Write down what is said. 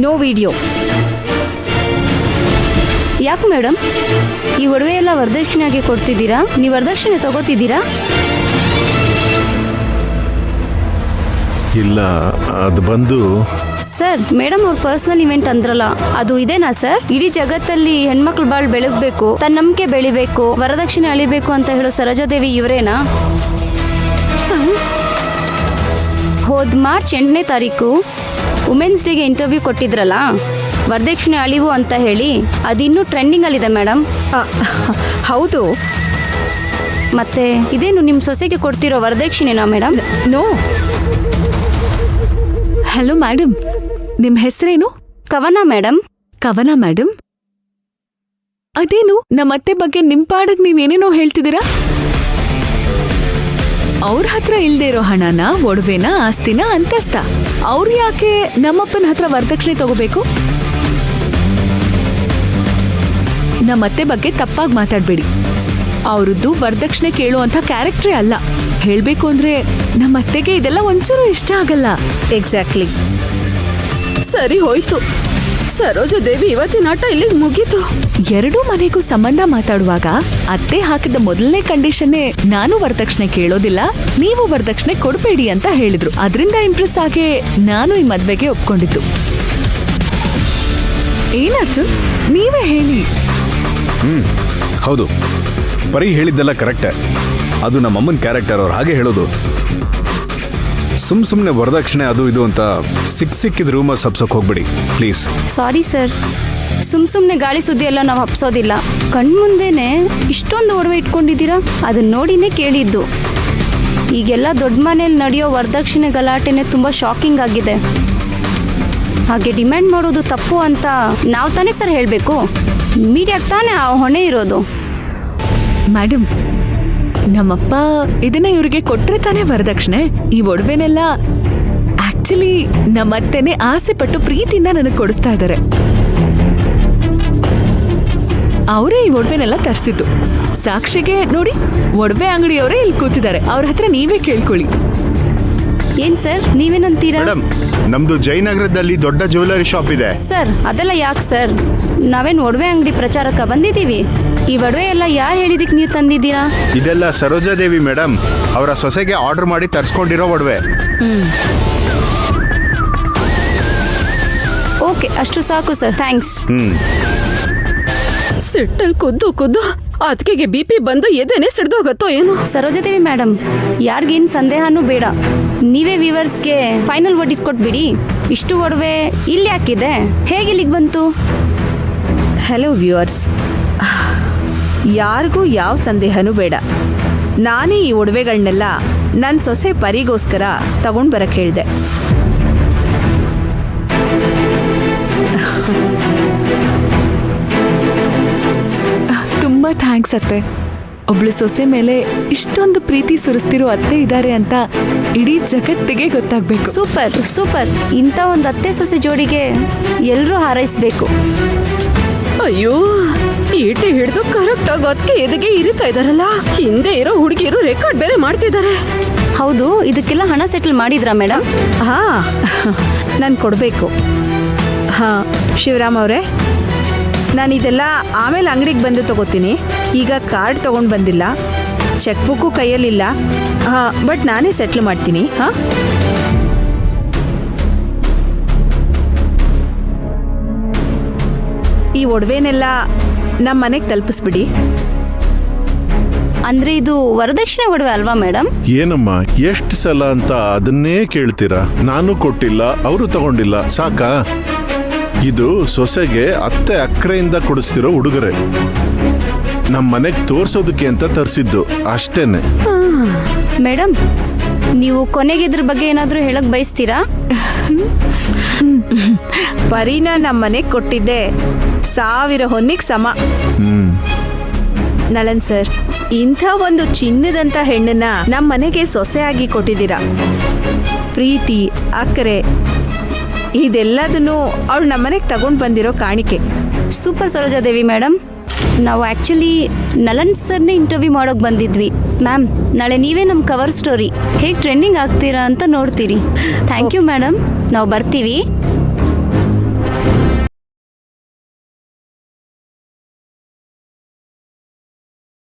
No video. ಯಾಕೆ madam, ಈ ಒಡವೆ ಎಲ್ಲ ವರದಕ್ಷಿಣೆಯಾಗಿ ಕೊಡ್ತಿದ್ದೀರಾ? ನೀವು ವರದಕ್ಷಿಣೆ ತಗೋತಿದ್ದೀರಾ? ಇಲ್ಲ, ಅದು ಬಂದು ಸರ್, ಮೇಡಮ್ ಅವ್ರ ಪರ್ಸನಲ್ ಇವೆಂಟ್ ಅಂದ್ರಲ್ಲ, ಅದು ಇದೇನಾ ಸರ್? ಇಡೀ ಜಗತ್ತಲ್ಲಿ ಹೆಣ್ಮಕ್ಳು ಬಾಳ್ ಬೆಳಗ್ಬೇಕು, ತನ್ನ ನಂಬಿಕೆ ಬೆಳಿಬೇಕು, ವರದಕ್ಷಿಣೆ ಅಳಿಬೇಕು ಅಂತ ಹೇಳೋ ಸರೋಜಾದೇವಿ ಇವರೇನಾ? ಹೋದ್ ಮಾರ್ಚ್ 8ನೇ ತಾರೀಕು ವುಮೆನ್ಸ್ ಡೇಗೆ ಇಂಟರ್ವ್ಯೂ ಕೊಟ್ಟಿದ್ರಲ್ಲ, ವರದಕ್ಷಿಣೆ ಅಳಿವು ಅಂತ ಹೇಳಿ, ಅದಿನ್ನೂ ಟ್ರೆಂಡಿಂಗಲ್ಲಿದೆ ಮೇಡಮ್. ಹೌದು. ಮತ್ತೆ ಇದೇನು ನಿಮ್ಮ ಸೊಸೆಗೆ ಕೊಡ್ತಿರೋ ವರದಕ್ಷಿಣೆನಾ ಮೇಡಮ್? ನೋ. ಹಲೋ ಮೇಡಮ್, ನಿಮ್ ಹೆಸರೇನು? ಕವನ ಮೇಡಮ್. ಕವನ ಮೇಡಮ್, ಅದೇನು ನಮ್ಮತ್ತೆ ಬಗ್ಗೆ ನಿಮ್ ಪಾಡಕ್ ನೀವೇನೇನೋ ಹೇಳ್ತಿದ್ದೀರಾ? ಅವ್ರ ಹತ್ರ ಇಲ್ದೇ ಇರೋ ಹಣನ, ಒಡವೆನ, ಆಸ್ತಿನ, ಅಂತಸ್ತ ಅವ್ರು ಯಾಕೆ ನಮ್ಮಪ್ಪನ ಹತ್ರ ವರದಕ್ಷಿಣೆ ತಗೋಬೇಕು? ನಮ್ಮತ್ತೆ ಬಗ್ಗೆ ತಪ್ಪಾಗಿ ಮಾತಾಡ್ಬೇಡಿ. ಅವ್ರದ್ದು ವರದಕ್ಷಿಣೆ ಕೇಳುವಂಥ ಕ್ಯಾರೆಕ್ಟ್ರೇ ಅಲ್ಲ. ಹೇಳ್ಬೇಕು ಅಂದ್ರೆ ನಮ್ಮತ್ತೆಗೆ ಇದೆಲ್ಲ ಒಂಚೂರು ಇಷ್ಟ ಆಗಲ್ಲ. ಎಕ್ಸಾಕ್ಟ್ಲಿ. ಸರಿ ಹೋಯ್ತು, ಸರೋಜಾದೇವಿ ಇವತ್ತಿನ ಆಟ ಇಲ್ಲಿಗೆ ಮುಗೀತು. ಎರಡೂ ಮನೆಗೂ ಸಂಬಂಧ ಮಾತಾಡುವಾಗ ಅತ್ತೆ ಹಾಕಿದ ಮೊದಲನೇ ಕಂಡೀಷನ್ನೇ ನಾನು ವರದಕ್ಷಿಣೆ ಕೇಳೋದಿಲ್ಲ, ನೀವು ವರದಕ್ಷಿಣೆ ಕೊಡಬೇಡಿ ಅಂತ ಹೇಳಿದ್ರು. ಅದರಿಂದ ಇಂಪ್ರೆಸ್ ಆಗಿ ನಾನು ಈ ಮದ್ವೆಗೆ ಒಪ್ಕೊಂಡಿದ್ದು. ಏನ್ ಅರ್ಜುನ್, ನೀವೇ ಹೇಳಿ. ಹೌದು, ಪರಿ ಹೇಳಿದ್ದೆಲ್ಲ ಕರೆಕ್ಟೇ. ಅದು ನಮ್ಮಮ್ಮನ ಕ್ಯಾರೆಕ್ಟರ್, ಅವ್ರು ಹಾಗೆ ಹೇಳೋದು. ಸುಮ್ಮನೆ ವರದಕ್ಷಿಣೆ ಅದು ಇದು ಅಂತ ಸಿಕ್ಕಿದ ರೂಮರ್ಸ್ ಹಬ್ಸೋಕೆ ಹೋಗ್ಬಿಡಿ ಪ್ಲೀಸ್. ಸಾರಿ ಸರ್, ಸುಮ್ಮನೆ ಗಾಳಿ ಸುದ್ದಿ ಎಲ್ಲ ನಾವು ಹಬ್ಸೋದಿಲ್ಲ. ಕಣ್ಮುಂದೆನೆ ಇಷ್ಟೊಂದು ಒಡವೆ ಇಟ್ಕೊಂಡಿದ್ದೀರಾ, ಅದನ್ನ ನೋಡಿನೇ ಕೇಳಿದ್ದು. ಈಗೆಲ್ಲ ದೊಡ್ಡ ಮನೇಲಿ ನಡೆಯೋ ವರದಕ್ಷಿಣೆ ಗಲಾಟೆನೆ ತುಂಬ ಶಾಕಿಂಗ್ ಆಗಿದೆ. ಹಾಗೆ ಡಿಮ್ಯಾಂಡ್ ಮಾಡೋದು ತಪ್ಪು ಅಂತ ನಾವು ತಾನೇ ಸರ್ ಹೇಳಬೇಕು? ಮೀಡಿಯಾಗೆ ತಾನೇ ಆ ಹೊಣೆ ಇರೋದು. ಮೇಡಮ್, ನಮ್ಮಪ್ಪ ಇದನ್ನ ಇವ್ರಿಗೆ ಕೊಟ್ರೆ ತಾನೇ ವರದಕ್ಷಿಣೆ. ಈ ಒಡವೆನೆಲ್ಲ ಆಕ್ಚುಲಿ ನಮ್ಮತ್ತೆನೆ ಆಸೆ ಪಟ್ಟು ಪ್ರೀತಿಯಿಂದ ನನಗೆ ಕೊಡಿಸ್ತಾ ಇದ್ದಾರೆ. ಅವರೇ ಈ ಒಡವೆನೆಲ್ಲ ತರಿಸಿದ್ದು. ಸಾಕ್ಷಿಗೆ ನೋಡಿ, ಒಡವೆ ಅಂಗಡಿಯವರೇ ಇಲ್ಲಿ ಕೂತಿದ್ದಾರೆ, ಅವ್ರ ಹತ್ರ ನೀವೇ ಕೇಳ್ಕೊಳ್ಳಿ. ಏನ್ ಸರ್, ನೀವೇನಂತೀರಾ? ಮೇಡಮ್, ನಮ್ದು ಜಯನಗರದಲ್ಲಿ ದೊಡ್ಡ ಜ್ಯುವೆಲರಿ ಶಾಪ್ ಇದೆ. ಸರ್, ಅದೆಲ್ಲ ಯಾಕೆ ಸರ್? ನಾವೇನು ಒಡವೆ ಅಂಗಡಿ ಪ್ರಚಾರಕ್ಕೆ ಬಂದಿದ್ದೀವಿ? ಈ ಒಡವೆ ಎಲ್ಲ ಯಾರು ಹೇಳಿದಕ್ಕೆ ನೀವು ತಂದಿದ್ದೀರಾ? ಇದೆಲ್ಲ ಸರೋಜಾದೇವಿ ಮೇಡಮ್ ಅವರ ಸೊಸೆಗೆ ಆರ್ಡರ್ ಮಾಡಿ ತರಿಸ್ಕೊಂಡಿರೋ ಒಡವೆ. ಓಕೆ, ಅಷ್ಟು ಸಾಕು ಸರ್, ಥ್ಯಾಂಕ್ಸ್. ಸಿಟ್ಟಲ್ಲಿ ಕುದ್ದು ಅದಕ್ಕೆ BP ಬಂದು ಎದೆನೆ ಸಿಡ್ದೋಗತ್ತೋ ಏನು? ಸರೋಜಾದೇವಿ ಮೇಡಮ್, ಯಾರಿಗೇನು ಸಂದೇಹನೂ ಬೇಡ. ನೀವೇ ವ್ಯೂವರ್ಸ್ಗೆ ಫೈನಲ್ ವರ್ಡ್ ಇಟ್ಕೊಟ್ಬಿಡಿ. ಇಷ್ಟು ಒಡವೆ ಇಲ್ಲಿ ಯಾಕಿದೆ, ಹೇಗೆ ಇಲ್ಲಿಗೆ ಬಂತು? ಹಲೋ ವ್ಯೂವರ್ಸ್, ಯಾರಿಗೂ ಯಾವ ಸಂದೇಹನೂ ಬೇಡ. ನಾನೇ ಈ ಒಡವೆಗಳನ್ನೆಲ್ಲ ನನ್ನ ಸೊಸೆ ಪರಿಗೋಸ್ಕರ ತಗೊಂಡು ಬರಕ್ಕೆ ಹೇಳಿದೆ. ತುಂಬಾ ಥ್ಯಾಂಕ್ಸ್ ಅತ್ತೆ. ಒಬ್ಳು ಸೊಸೆ ಮೇಲೆ ಇಷ್ಟೊಂದು ಪ್ರೀತಿ ಸುರಿಸ್ತಿರೋ ಅತ್ತೆ ಇದ್ದಾರೆ ಅಂತ ಇಡೀ ಜಗತ್ತಿಗೆ ಗೊತ್ತಾಗ್ಬೇಕು. Super super. ಇಂಥ ಒಂದು ಅತ್ತೆ ಸೊಸೆ ಜೋಡಿಗೆ ಎಲ್ಲರೂ ಹಾರೈಸಬೇಕು. ಅಯ್ಯೋ, ಈಟಿ ಹಿಡಿದು ಕರೆಕ್ಟ್ ಆಗಿ ಅದಕ್ಕೆ ಎದೆಗೆ ಇರಿತಾ ಇದಾರಲ್ಲ. ಹಿಂದೆ ಇರೋ ಹುಡುಗಿರು ರೆಕಾರ್ಡ್ ಬೇರೆ ಮಾಡ್ತಿದ್ದಾರೆ. ಹೌದು, ಇದಕ್ಕೆಲ್ಲ ಹಣ ಸೆಟಲ್ ಮಾಡಿದ್ರಾ ಮೇಡಮ್? ನಾನು ಕೊಡಬೇಕು. ಶಿವರಾಮ್ ಅವರೇ, ನಾನು ಇದೆಲ್ಲ ಆಮೇಲೆ ಅಂಗಡಿಗೆ ಬಂದು ತಗೋತೀನಿ. ಈಗ ಕಾರ್ಡ್ ತೊಗೊಂಡು ಬಂದಿಲ್ಲ, ಚೆಕ್ ಬುಕ್ಕು ಕೈಯಲ್ಲಿಲ್ಲ. ಬಟ್ ನಾನೇ ಸೆಟ್ಲ್ ಮಾಡ್ತೀನಿ. ಈ ಒಡವೆನೆಲ್ಲ ನಮ್ಮ ಮನೆಗೆ ತಲುಪಿಸ್ಬಿಡಿ. ಅಂದ್ರೆ ಇದು ವರದಕ್ಷಿಣೆ ಒಡವೆ ಅಲ್ವಾ ಮೇಡಮ್? ಏನಮ್ಮ, ಎಷ್ಟು ಸಲ ಅಂತ ಅದನ್ನೇ ಕೇಳ್ತೀರಾ? ನಾನು ಕೊಟ್ಟಿಲ್ಲ, ಅವರು ತಗೊಂಡಿಲ್ಲ, ಸಾಕಾ? ಇದು ಸೊಸೆಗೆ ಅತ್ತೆ ಅಕ್ರೆಯಿಂದ ಕೊಡಿಸ್ತಿರೋ ಉಡುಗೊರೆ. ನಮ್ಮ ಮನೆಗೆ ತೋರ್ಸೋದಕ್ಕೆ ಅಂತ ತರಿಸಿದ್ದು ಅಷ್ಟೇನೆ. ಮೇಡಮ್, ನೀವು ಕೊನೆಗೆ ಇದ್ರ ಬಗ್ಗೆ ಏನಾದರೂ ಹೇಳಕ್ ಬಯಸ್ತೀರಾ? ಪರಿನ ನಮ್ಮ ಮನೆಗೆ ಕೊಟ್ಟಿದ್ದೆ 1000 ಹೊನ್ನಿಗೆ ಸಮ. ನಳನ್ ಸರ್, ಇಂಥ ಒಂದು ಚಿನ್ನದಂತ ಹೆಣ್ಣನ್ನ ನಮ್ಮ ಮನೆಗೆ ಸೊಸೆಯಾಗಿ ಕೊಟ್ಟಿದ್ದೀರಾ. ಪ್ರೀತಿ, ಅಕ್ಕರೆ ಇದೆಲ್ಲದನ್ನು ಅವಳು ನಮ್ಮನೆಗೆ ತಗೊಂಡು ಬಂದಿರೋ ಕಾಣಿಕೆ. Super Sarojadevi madam. ನಾವು ಆ್ಯಕ್ಚುಲಿ ನಲನ್ ಸರ್ನೇ ಇಂಟರ್ವ್ಯೂ ಮಾಡೋಕೆ ಬಂದಿದ್ವಿ. ಮ್ಯಾಮ್, ನಾಳೆ ನೀವೇ ನಮ್ಮ ಕವರ್ ಸ್ಟೋರಿ ಹೇಗೆ ಟ್ರೆಂಡಿಂಗ್ ಆಗ್ತೀರಾ ಅಂತ ನೋಡ್ತೀರಿ. ಥ್ಯಾಂಕ್ ಯು ಮೇಡಮ್, ನಾವು ಬರ್ತೀವಿ.